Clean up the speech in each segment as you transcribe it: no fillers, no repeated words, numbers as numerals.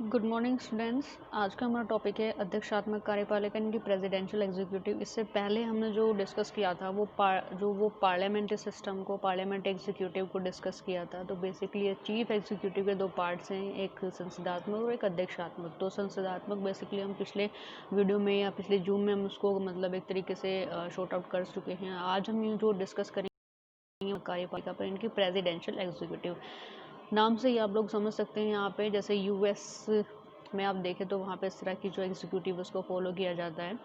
Good morning students. आज का हमारा टॉपिक है अध्यक्षात्मक कार्यपालिका यानी कि प्रेसिडेंशियल एग्जीक्यूटिव। इससे पहले हमने जो डिस्कस किया था वो पार्लियामेंट्री सिस्टम को, पार्लियामेंट एग्जीक्यूटिव को डिस्कस किया था। तो बेसिकली ये चीफ एग्जीक्यूटिव के दो पार्ट्स हैं, एक संसदात्मक और एक अध्यक्षात्मक। तो संसदात्मक बेसिकली हम पिछले वीडियो में या पिछले जूम में हम उसको मतलब एक तरीके से शॉर्ट आउट कर चुके हैं। आज हम ये जो डिस्कस करेंगे कार्यपालिका पर, इनकी प्रेसिडेंशियल एग्जीक्यूटिव नाम से ही आप लोग समझ सकते हैं। यहाँ पे जैसे यूएस में आप देखें तो वहाँ पे इस तरह की जो एग्जीक्यूटिव उसको फॉलो किया जाता है।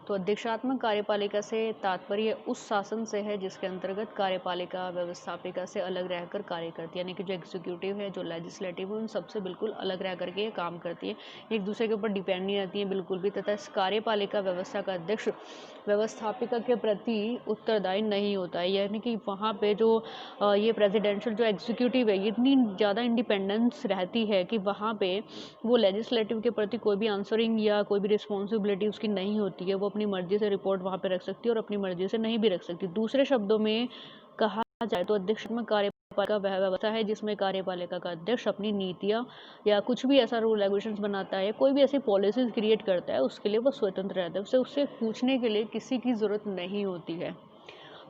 तो अध्यक्षात्मक कार्यपालिका से तात्पर्य उस शासन से है जिसके अंतर्गत कार्यपालिका व्यवस्थापिका से अलग रहकर कार्य करती है, यानी कि जो एग्जीक्यूटिव है, जो लेजिस्लेटिव है, उन सबसे बिल्कुल अलग रह करके ये काम करती है, एक दूसरे के ऊपर डिपेंड नहीं रहती है बिल्कुल भी। तथा इस कार्यपालिका व्यवस्था का अध्यक्ष व्यवस्थापिका के प्रति उत्तरदायी नहीं होता है, यानी कि वहाँ पे जो ये प्रेसिडेंशियल जो एग्जीक्यूटिव है, ये इतनी ज़्यादा इंडिपेंडेंस रहती है कि वहाँ पे वो लेजिस्लेटिव के प्रति कोई भी आंसरिंग या कोई भी रिस्पॉन्सिबिलिटी उसकी नहीं होती है। वो अपनी मर्जी से रिपोर्ट वहाँ पे रख सकती है और अपनी मर्जी से नहीं भी रख सकती। दूसरे शब्दों में कहा जाए तो अध्यक्षात्मक कार्यपालिका वह व्यवस्था है जिसमें कार्यपालिका का अध्यक्ष अपनी नीतियाँ या कुछ भी ऐसा रूल रेगुलेशंस बनाता है, कोई भी ऐसी पॉलिसीज क्रिएट करता है, उसके लिए वो स्वतंत्र रहता है, उससे पूछने के लिए किसी की ज़रूरत नहीं होती है।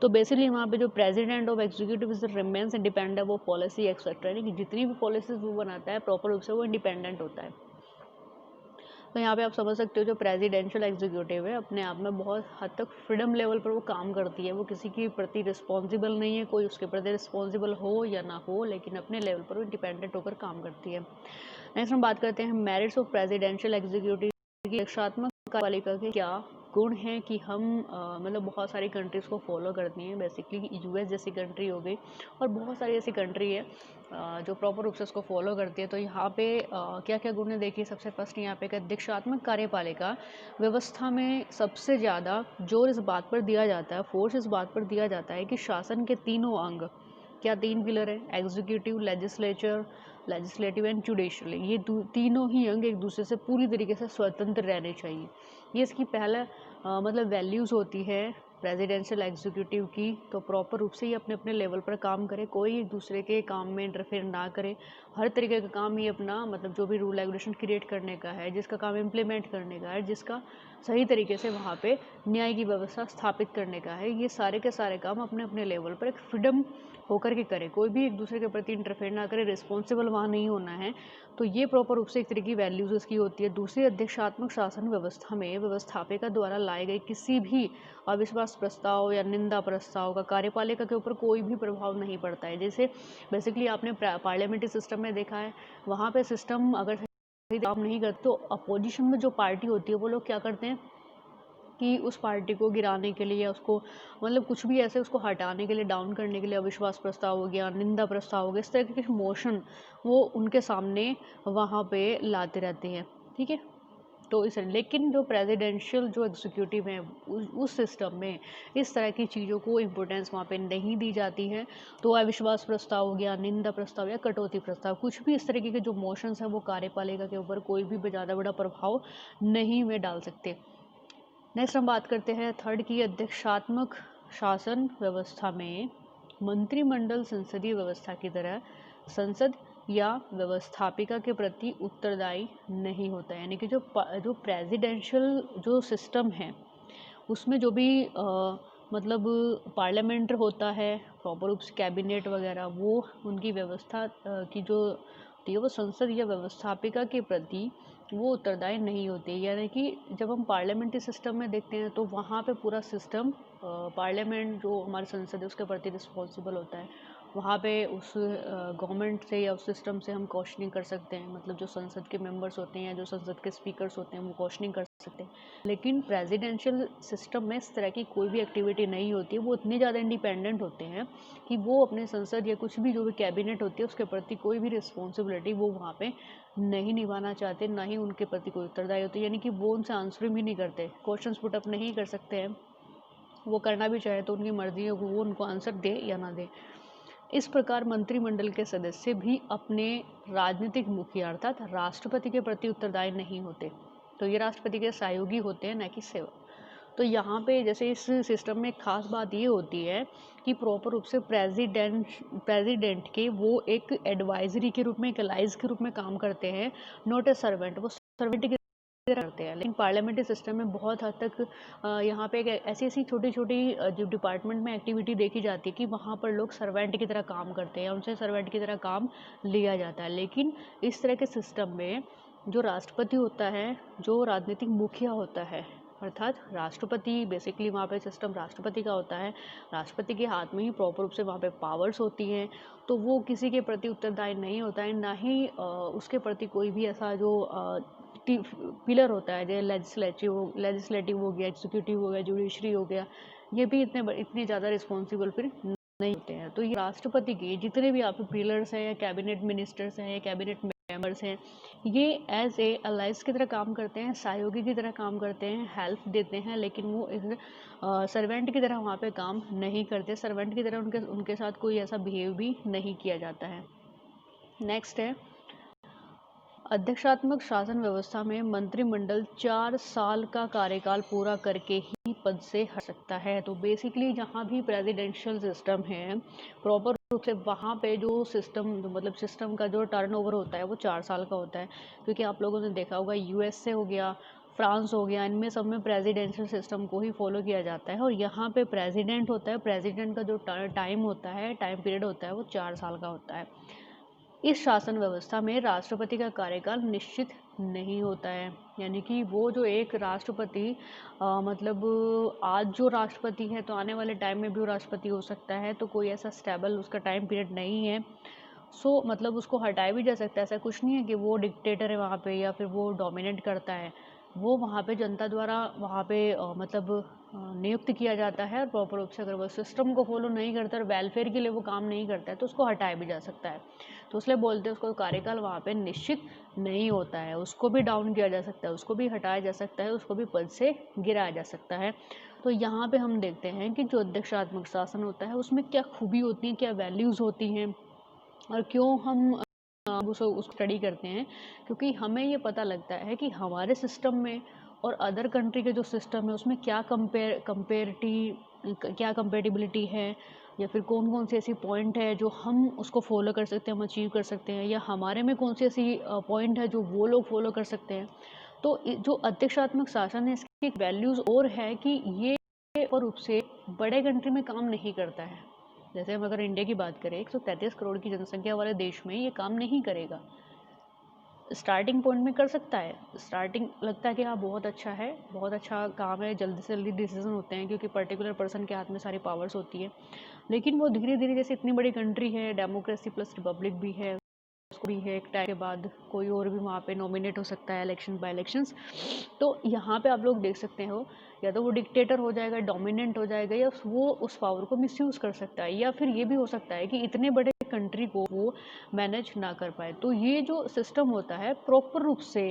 तो बेसिकली वहाँ पे जो president of executive is remains independent वो पॉलिसी एक्सेट्रा, यानी कि जितनी भी पॉलिसीज वो बनाता है प्रॉपर रूप से वो इंडिपेंडेंट होता है। तो यहाँ पे आप समझ सकते हो जो प्रेसिडेंशियल एग्जीक्यूटिव है अपने आप में बहुत हद तक फ्रीडम लेवल पर वो काम करती है। वो किसी के प्रति रिस्पॉन्सिबल नहीं है, कोई उसके प्रति रिस्पॉन्सिबल हो या ना हो, लेकिन अपने लेवल पर वो इंडिपेंडेंट होकर काम करती है। नेक्स्ट हम बात करते हैं मेरिट्स ऑफ प्रेसिडेंशियल एग्जीक्यूटिव की। रक्षात्मक कार्यपालिका के क्या गुण हैं कि हम मतलब बहुत सारी कंट्रीज़ को फॉलो करती हैं। बेसिकली यूएस जैसी कंट्री हो गई और बहुत सारी ऐसी कंट्री है जो प्रॉपर रूप से उसको फॉलो करती है। तो यहाँ पे क्या क्या गुण है देखिए। सबसे फर्स्ट यहाँ पे एक अध्यक्षात्मक कार्यपालिका व्यवस्था में सबसे ज़्यादा जोर इस बात पर दिया जाता है, फोर्स इस बात पर दिया जाता है कि शासन के तीनों अंग, क्या तीन पिलर है, एग्जीक्यूटिव, लेजिस्लेटिव एंड जुडिशल, ये तीनों ही अंग एक दूसरे से पूरी तरीके से स्वतंत्र रहने चाहिए। ये इसकी पहला मतलब वैल्यूज़ होती है प्रेसिडेंशियल एग्जीक्यूटिव की। तो प्रॉपर रूप से ये अपने अपने लेवल पर काम करे, कोई एक दूसरे के काम में इंटरफेयर ना करे। हर तरीके का काम ये अपना मतलब जो भी रूल रेगुलेशन क्रिएट करने का है, जिसका काम इम्प्लीमेंट करने का है, जिसका सही तरीके से वहाँ पे न्याय की व्यवस्था स्थापित करने का है, ये सारे के सारे काम अपने अपने लेवल पर एक फ्रीडम होकर के करे, कोई भी एक दूसरे के प्रति इंटरफेयर ना करे, रिस्पॉन्सिबल वहाँ नहीं होना है। तो ये प्रॉपर रूप से एक तरह की वैल्यूज़ उसकी होती है। दूसरी, अध्यक्षात्मक शासन व्यवस्था में व्यवस्थापिका द्वारा लाए गए किसी भी अविश्वास प्रस्ताव या निंदा प्रस्ताव का कार्यपालिका के ऊपर कोई भी प्रभाव नहीं पड़ता है। जैसे बेसिकली आपने पार्लियामेंट्री सिस्टम में देखा है, वहाँ पे सिस्टम अगर सही काम नहीं करते तो अपोजिशन में जो पार्टी होती है वो लोग क्या करते हैं कि उस पार्टी को गिराने के लिए या उसको मतलब कुछ भी ऐसे उसको हटाने के लिए, डाउन करने के लिए अविश्वास प्रस्ताव हो गया, निंदा प्रस्ताव हो गया, इस तरह के मोशन वो उनके सामने वहाँ पे लाते रहते हैं। ठीक है, तो इस लेकिन जो प्रेसिडेंशियल जो एग्जीक्यूटिव है उस सिस्टम में इस तरह की चीज़ों को इम्पोर्टेंस वहाँ पे नहीं दी जाती है। तो अविश्वास प्रस्ताव हो गया, निंदा प्रस्ताव या कटौती प्रस्ताव, कुछ भी इस तरीके के जो मोशंस हैं वो कार्यपालिका के ऊपर कोई भी ज़्यादा बड़ा प्रभाव नहीं वे डाल सकते। नेक्स्ट हम बात करते हैं थर्ड की, अध्यक्षात्मक शासन व्यवस्था में मंत्रिमंडल संसदीय व्यवस्था की तरह संसद या व्यवस्थापिका के प्रति उत्तरदायी नहीं होता है। यानी कि जो प्रेसिडेंशियल जो सिस्टम है उसमें जो भी मतलब पार्लियामेंट होता है, प्रॉपर रूप से कैबिनेट वगैरह, वो उनकी व्यवस्था की जो होती है वो संसद या व्यवस्थापिका के प्रति वो उत्तरदायी नहीं होती है। यानी कि जब हम पार्लियामेंट्री सिस्टम में देखते हैं तो वहाँ पे पूरा सिस्टम पार्लियामेंट जो हमारी संसद है उसके प्रति रिस्पॉन्सिबल होता है। वहाँ पे उस गवर्नमेंट से या उस सिस्टम से हम क्वेश्चनिंग कर सकते हैं, मतलब जो संसद के मेंबर्स होते हैं, जो संसद के स्पीकर्स होते हैं, वो क्वेश्चनिंग कर सकते हैं। लेकिन प्रेसिडेंशियल सिस्टम में इस तरह की कोई भी एक्टिविटी नहीं होती है। वो इतने ज़्यादा इंडिपेंडेंट होते हैं कि वो अपने संसद या कुछ भी जो भी कैबिनेट होती है उसके प्रति कोई भी रिस्पॉन्सिबिलिटी वो वहाँ पे नहीं निभाना चाहते, ना ही उनके प्रति कोई उत्तरदायी होती है। यानी कि वो उनसे आंसर भी नहीं करते, क्वेश्चन पुटअप नहीं कर सकते हैं। वो करना भी चाहे तो उनकी मर्जी है, वो उनको आंसर दे या ना दे। इस प्रकार मंत्रिमंडल के सदस्य भी अपने राजनीतिक मुखिया अर्थात राष्ट्रपति के प्रति उत्तरदायी नहीं होते। तो ये राष्ट्रपति के सहयोगी होते हैं, न कि सेवक। तो यहाँ पे जैसे इस सिस्टम में खास बात ये होती है कि प्रॉपर रूप से प्रेसिडेंट के वो एक एडवाइजरी के रूप में, एक एलाइज के रूप में काम करते हैं, नॉट ए सर्वेंट। वो सर्वेंट की तरह करते हैं। लेकिन पार्लियामेंट्री सिस्टम में बहुत हद तक यहाँ पे एक ऐसी ऐसी छोटी छोटी जो डिपार्टमेंट में एक्टिविटी देखी जाती है कि वहाँ पर लोग सर्वेंट की तरह काम करते हैं, उनसे सर्वेंट की तरह काम लिया जाता है। लेकिन इस तरह के सिस्टम में जो राष्ट्रपति होता है, जो राजनीतिक मुखिया होता है, अर्थात राष्ट्रपति, बेसिकली वहाँ पे सिस्टम राष्ट्रपति का होता है। राष्ट्रपति के हाथ में ही प्रॉपर रूप से वहाँ पे पावर्स होती हैं, तो वो किसी के प्रति उत्तरदायी नहीं होता है, ना ही उसके प्रति कोई भी ऐसा जो पिलर होता है, जैसे लेजिस्लेटिव हो गया, एग्जीक्यूटिव हो गया, जुडिशरी हो गया, ये भी इतने ज़्यादा रिस्पॉन्सिबल फिर नहीं होते हैं। तो ये राष्ट्रपति के जितने भी आप पिलर्स हैं, या कैबिनेट मिनिस्टर्स हैं, या कैबिनेट मेंबर्स हैं, ये एज ए अलाइज की तरह काम करते हैं, सहयोगी की तरह काम करते हैं, हेल्प देते हैं, लेकिन वो एक सर्वेंट की तरह वहाँ पे काम नहीं करते। सर्वेंट की तरह उनके साथ कोई ऐसा बिहेव भी नहीं किया जाता है। नेक्स्ट है, अध्यक्षात्मक शासन व्यवस्था में मंत्रिमंडल 4 साल का कार्यकाल पूरा करके ही पद से हट सकता है। तो बेसिकली जहाँ भी प्रेसिडेंशियल सिस्टम है, प्रॉपर रूप से वहाँ पे जो सिस्टम, मतलब सिस्टम का जो टर्नओवर होता है वो 4 साल का होता है। क्योंकि आप लोगों ने देखा होगा, यूएसए हो गया, फ्रांस हो गया, इनमें सब में प्रेसिडेंशियल सिस्टम को ही फॉलो किया जाता है। और यहाँ पे प्रेसिडेंट होता है, प्रेसिडेंट का जो टाइम होता है, टाइम पीरियड होता है, वो 4 साल का होता है। इस शासन व्यवस्था में राष्ट्रपति का कार्यकाल निश्चित नहीं होता है, यानी कि वो जो एक राष्ट्रपति मतलब आज जो राष्ट्रपति है, तो आने वाले टाइम में भी वो राष्ट्रपति हो सकता है, तो कोई ऐसा स्टेबल उसका टाइम पीरियड नहीं है। सो मतलब उसको हटाया भी जा सकता है। ऐसा कुछ नहीं है कि वो डिक्टेटर है वहाँ पे, या फिर वो डोमिनेट करता है। वो वहाँ पे जनता द्वारा वहाँ पे मतलब नियुक्त किया जाता है, और प्रॉपर रूप से अगर वो सिस्टम को फॉलो नहीं करता और वेलफेयर के लिए वो काम नहीं करता है, तो उसको हटाया भी जा सकता है। तो इसलिए बोलते हैं उसको कार्यकाल वहाँ पे निश्चित नहीं होता है। उसको भी डाउन किया जा सकता है, उसको भी हटाया जा सकता है, उसको भी पद से गिराया जा सकता है। तो यहाँ पे हम देखते हैं कि जो अध्यक्षात्मक शासन होता है उसमें क्या खूबी होती हैं, क्या वैल्यूज़ होती हैं, और क्यों हम उस स्टडी करते हैं। क्योंकि हमें ये पता लगता है कि हमारे सिस्टम में और अदर कंट्री के जो सिस्टम है उसमें क्या क्या कंपेटिबिलिटी है, या फिर कौन कौन सी ऐसी पॉइंट है जो हम उसको फॉलो कर सकते हैं, हम अचीव कर सकते हैं, या हमारे में कौन सी ऐसी पॉइंट है जो वो लोग फॉलो कर सकते हैं। तो जो अध्यक्षात्मक शासन है, इसकी एक वैल्यूज़ और है कि ये रूप से बड़े कंट्री में काम नहीं करता है। जैसे हम अगर इंडिया की बात करें, 133 करोड़ की जनसंख्या वाले देश में ये काम नहीं करेगा। स्टार्टिंग पॉइंट में कर सकता है, स्टार्टिंग लगता है कि हाँ बहुत अच्छा है, बहुत अच्छा काम है, जल्दी से जल्दी डिसीजन होते हैं, क्योंकि पर्टिकुलर पर्सन के हाथ में सारी पावर्स होती है। लेकिन वो धीरे धीरे, जैसे इतनी बड़ी कंट्री है, डेमोक्रेसी प्लस रिपब्लिक भी है, उसको भी है, एक टाइम के बाद कोई और भी वहाँ पे नॉमिनेट हो सकता है इलेक्शन बाय इलेक्शंस। तो यहाँ पे आप लोग देख सकते हो, या तो वो डिक्टेटर हो जाएगा, डोमिनेंट हो जाएगा, या वो उस पावर को मिसयूज़ कर सकता है, या फिर ये भी हो सकता है कि इतने बड़े कंट्री को वो मैनेज ना कर पाए। तो ये जो सिस्टम होता है प्रॉपर रूप से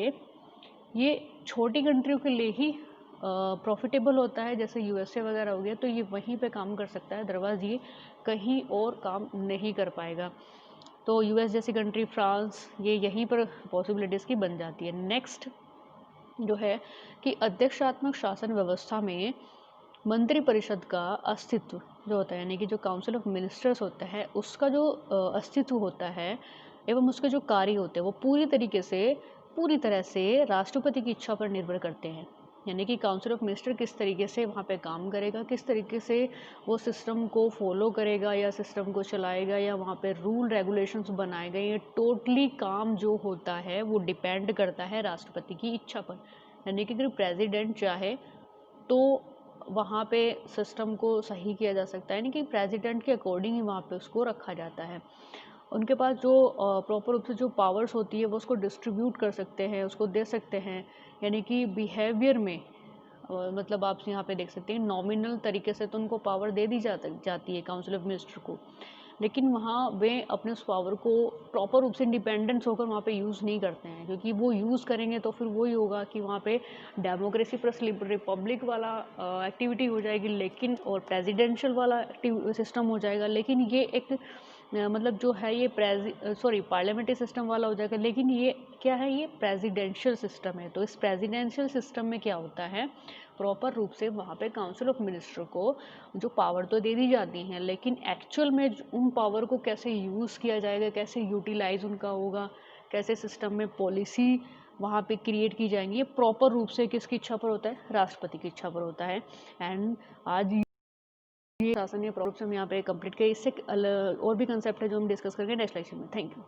ये छोटी कंट्रियों के लिए ही प्रॉफिटेबल होता है, जैसे यूएसए वगैरह हो गया, तो ये वहीं पे काम कर सकता है, अदरवाइज ये कहीं और काम नहीं कर पाएगा। तो यूएस जैसी कंट्री, फ्रांस, ये यहीं पर पॉसिबिलिटीज़ की बन जाती है। नेक्स्ट जो है कि अध्यक्षात्मक शासन व्यवस्था में मंत्रिपरिषद का अस्तित्व जो होता है, यानी कि जो काउंसिल ऑफ मिनिस्टर्स होता है, उसका जो अस्तित्व होता है एवं उसके जो कार्य होते हैं, वो पूरी तरह से राष्ट्रपति की इच्छा पर निर्भर करते हैं। यानी कि काउंसिल ऑफ मिनिस्टर किस तरीके से वहाँ पे काम करेगा, किस तरीके से वो सिस्टम को फॉलो करेगा या सिस्टम को चलाएगा, या वहाँ पे रूल रेगुलेशंस बनाएगा, ये टोटली काम जो होता है वो डिपेंड करता है राष्ट्रपति की इच्छा पर। यानी कि अगर प्रेसिडेंट चाहे तो वहाँ पे सिस्टम को सही किया जा सकता है, यानी कि प्रेसिडेंट के अकॉर्डिंग ही वहाँ पे उसको रखा जाता है। उनके पास जो प्रॉपर रूप से जो पावर्स होती है वो उसको डिस्ट्रीब्यूट कर सकते हैं, उसको दे सकते हैं। यानी कि बिहेवियर में मतलब आप यहाँ पे देख सकते हैं, नॉमिनल तरीके से तो उनको पावर दे दी जाती है काउंसिल ऑफ मिनिस्टर को, लेकिन वहाँ वे अपने उस पावर को प्रॉपर रूप से इंडिपेंडेंस होकर वहाँ पे यूज़ नहीं करते हैं, क्योंकि वो यूज़ करेंगे तो फिर वही होगा कि वहाँ पे डेमोक्रेसी प्लस रिपब्लिक वाला एक्टिविटी हो जाएगी, लेकिन और प्रेसिडेंशियल वाला सिस्टम हो जाएगा। लेकिन ये एक मतलब जो है ये पार्लियामेंट्री सिस्टम वाला हो जाएगा, लेकिन ये क्या है, ये प्रेसिडेंशियल सिस्टम है। तो इस प्रेसिडेंशियल सिस्टम में क्या होता है, प्रॉपर रूप से वहाँ पे काउंसिल ऑफ मिनिस्टर को जो पावर तो दे दी जाती हैं, लेकिन एक्चुअल में उन पावर को कैसे यूज़ किया जाएगा, कैसे यूटिलाइज उनका होगा, कैसे सिस्टम में पॉलिसी वहाँ पे क्रिएट की जाएंगी, ये प्रॉपर रूप से किसकी इच्छा पर होता है, राष्ट्रपति की इच्छा पर होता है। एंड आज ये शासन ये प्रॉब्लम हम यहाँ पे कंप्लीट किया। इससे और भी कंसेप्ट है जो हम डिस्कस करेंगे नेक्स्ट लेक्चर में। Thank you.